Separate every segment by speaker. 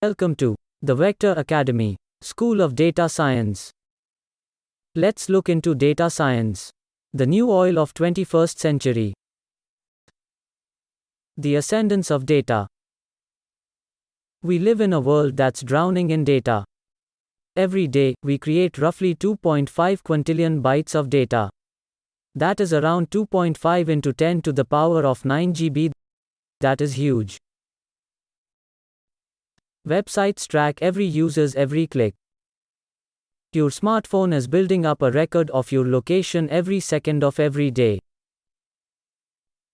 Speaker 1: Welcome to the Vector Academy, School of Data Science. Let's look into data science, the new oil of 21st century. The ascendance of data. We live in a world that's drowning in data. Every day, we create roughly 2.5 quintillion bytes of data. That is around 2.5 into 10 to the power of 9 GB. That is huge. Websites track every user's every click. Your smartphone is building up a record of your location every second of every day.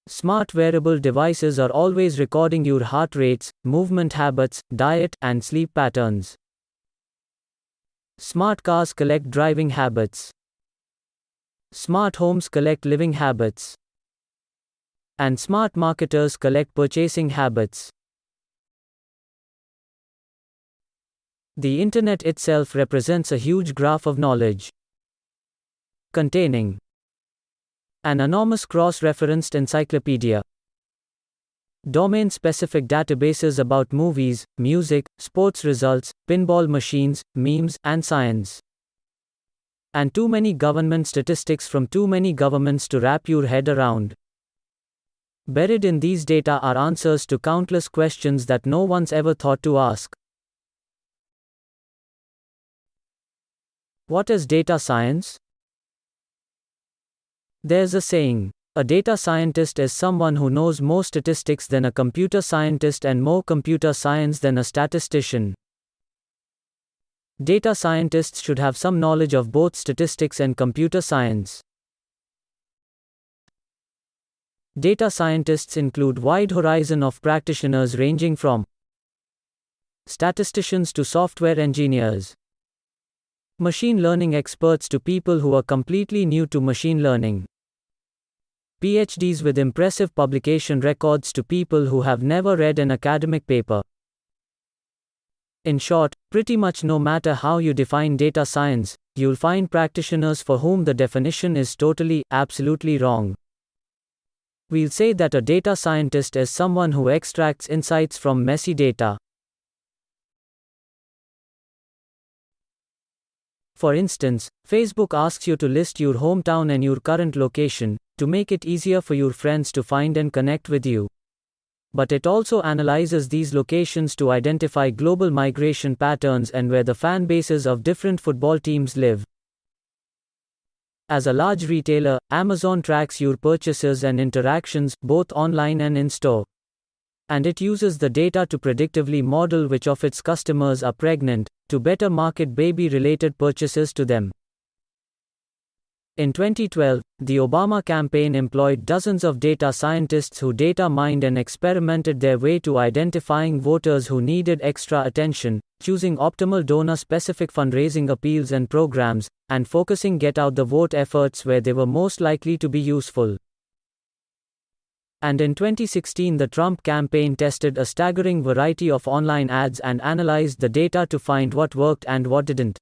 Speaker 1: Smart wearable devices are always recording your heart rates, movement habits, diet, and sleep patterns. Smart cars collect driving habits. Smart homes collect living habits. And smart marketers collect purchasing habits. The Internet itself represents a huge graph of knowledge, containing an enormous cross-referenced encyclopedia, domain-specific databases about movies, music, sports results, pinball machines, memes, and science, and too many government statistics from too many governments to wrap your head around. Buried in these data are answers to countless questions that no one's ever thought to ask. What is data science? There's a saying, a data scientist is someone who knows more statistics than a computer scientist and more computer science than a statistician. Data scientists should have some knowledge of both statistics and computer science. Data scientists include a wide horizon of practitioners ranging from statisticians to software engineers, machine learning experts to people who are completely new to machine learning, PhDs with impressive publication records to people who have never read an academic paper. In short, pretty much no matter how you define data science, you'll find practitioners for whom the definition is totally, absolutely wrong. We'll say that a data scientist is someone who extracts insights from messy data. For instance, Facebook asks you to list your hometown and your current location, to make it easier for your friends to find and connect with you. But it also analyzes these locations to identify global migration patterns and where the fan bases of different football teams live. As a large retailer, Amazon tracks your purchases and interactions, both online and in-store. And it uses the data to predictively model which of its customers are pregnant, to better market baby-related purchases to them. In 2012, the Obama campaign employed dozens of data scientists who data mined and experimented their way to identifying voters who needed extra attention, choosing optimal donor-specific fundraising appeals and programs, and focusing get-out-the-vote efforts where they were most likely to be useful. And in 2016, the Trump campaign tested a staggering variety of online ads and analyzed the data to find what worked and what didn't.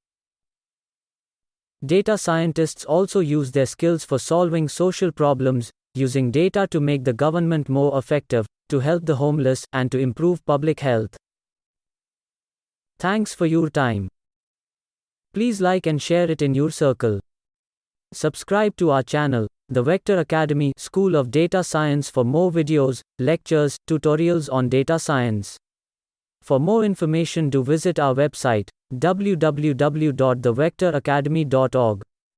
Speaker 1: Data scientists also use their skills for solving social problems, using data to make the government more effective, to help the homeless, and to improve public health. Thanks for your time. Please like and share it in your circle. Subscribe to our channel, the Vector Academy, School of Data Science, for more videos, lectures, tutorials on data science. For more information, do visit our website, www.thevectoracademy.org.